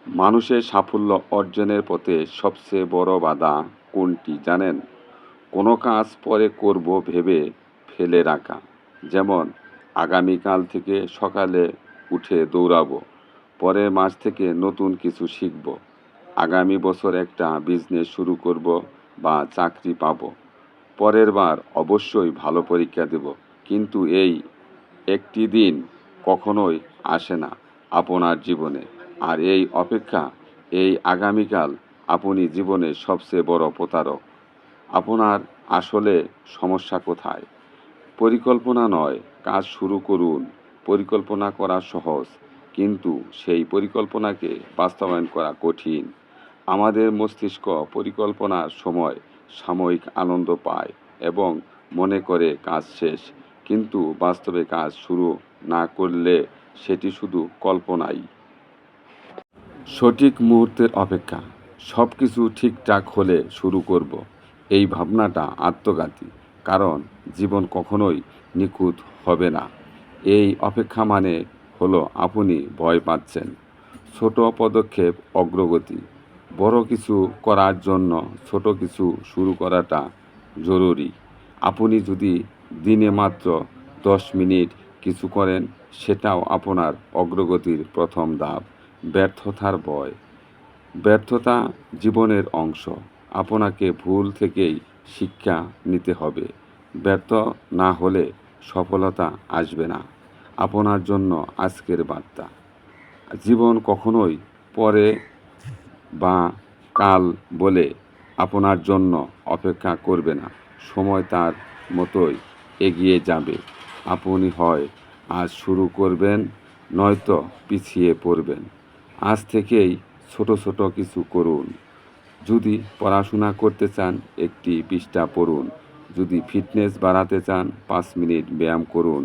মানুষের সাফল্য অর্জনের পথে সবচেয়ে বড় বাধা কোনটি জানেন? কোনো কাজ পরে করব ভেবে ফেলে রাখা। যেমন আগামীকাল থেকে সকালে উঠে দৌড়াবো, পরের মাস থেকে নতুন কিছু শিখব, আগামী বছর একটা বিজনেস শুরু করব বা চাকরি পাবো, পরের বার অবশ্যই ভালো পরীক্ষা দেব। কিন্তু এই একটি দিন কখনোই আসে না আপনার জীবনে। আর এই অপেক্ষা, এই আগামীকাল আপনি জীবনের সবচেয়ে বড় প্রতারক। আপনার আসলে সমস্যা কোথায়? পরিকল্পনা নয়, কাজ শুরু করুন। পরিকল্পনা করা সহজ, কিন্তু সেই পরিকল্পনাকে বাস্তবায়ন করা কঠিন। আমাদের মস্তিষ্ক পরিকল্পনার সময় সাময়িক আনন্দ পায় এবং মনে করে কাজ শেষ, কিন্তু বাস্তবে কাজ শুরু না করলে সেটি শুধু কল্পনাই। সঠিক মুহূর্তের অপেক্ষা, সব কিছু ঠিকঠাক হলে শুরু করব, এই ভাবনাটা আত্মঘাতী। কারণ জীবন কখনোই নিখুঁত হবে না। এই অপেক্ষা মানে হলো আপনি ভয় পাচ্ছেন। ছোট পদক্ষেপ, অগ্রগতি। বড় কিছু করার জন্য ছোট কিছু শুরু করাটা জরুরি। আপনি যদি দিনে মাত্র 10 মিনিট কিছু করেন, সেটাও আপনার অগ্রগতির প্রথম ধাপ। ব্যর্থতার ভয়, ব্যর্থতা জীবনের অংশ। আপনাকে ভুল থেকেই শিক্ষা নিতে হবে। ব্যর্থ না হলে সফলতা আসবে না। আপনার জন্য আজকের বার্তা: জীবন কখনোই পরে বা কাল বলে আপনার জন্য অপেক্ষা করবে না। সময় তার মতোই এগিয়ে যাবে। আপনি হয় আজ শুরু করবেন, নয়তো পিছিয়ে পড়বেন। আজ থেকেই ছোট ছোট কিছু করুন। যদি পড়াশোনা করতে চান, একটি পৃষ্ঠা পড়ুন। যদি ফিটনেস বাড়াতে চান, 5 মিনিট ব্যায়াম করুন।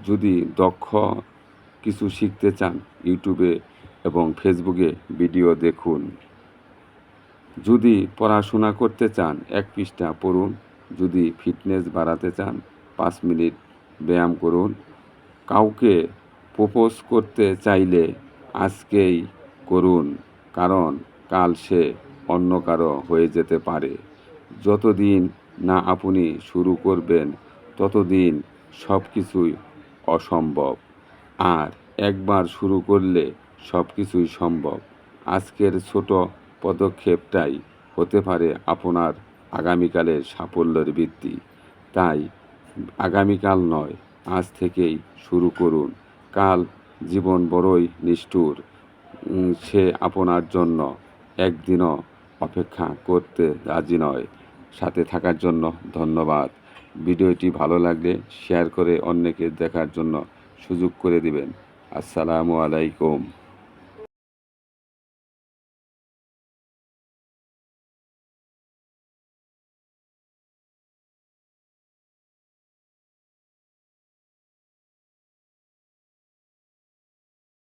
যদি দক্ষ কিছু শিখতে চান, ইউটিউবে এবং ফেসবুকে ভিডিও দেখুন। যদি পড়াশোনা করতে চান, 1 পৃষ্ঠা পড়ুন। যদি ফিটনেস বাড়াতে চান, 5 মিনিট ব্যায়াম করুন। কাউকে প্রপোজ করতে চাইলে আজকেই করুন, কারণ কাল সে অন্য কারো হয়ে যেতে পারে। যতদিন না আপনি শুরু করবেন, ততদিন সব কিছুই অসম্ভব। আর একবার শুরু করলে সব কিছুই সম্ভব। আজকের ছোট পদক্ষেপটাই হতে পারে আপনার আগামীকালের সাফল্যের ভিত্তি। তাই আগামীকাল নয়, আজ থেকেই শুরু করুন। কাল জীবন বড়ই নিষ্ঠুর, সে আপনার জন্য একদিনও অপেক্ষা করতে রাজি নয়। সাথে থাকার জন্য ধন্যবাদ। ভিডিওটি ভালো লাগলে শেয়ার করে অন্যকে দেখার জন্য সুযোগ করে দিবেন। আসসালামু আলাইকুম।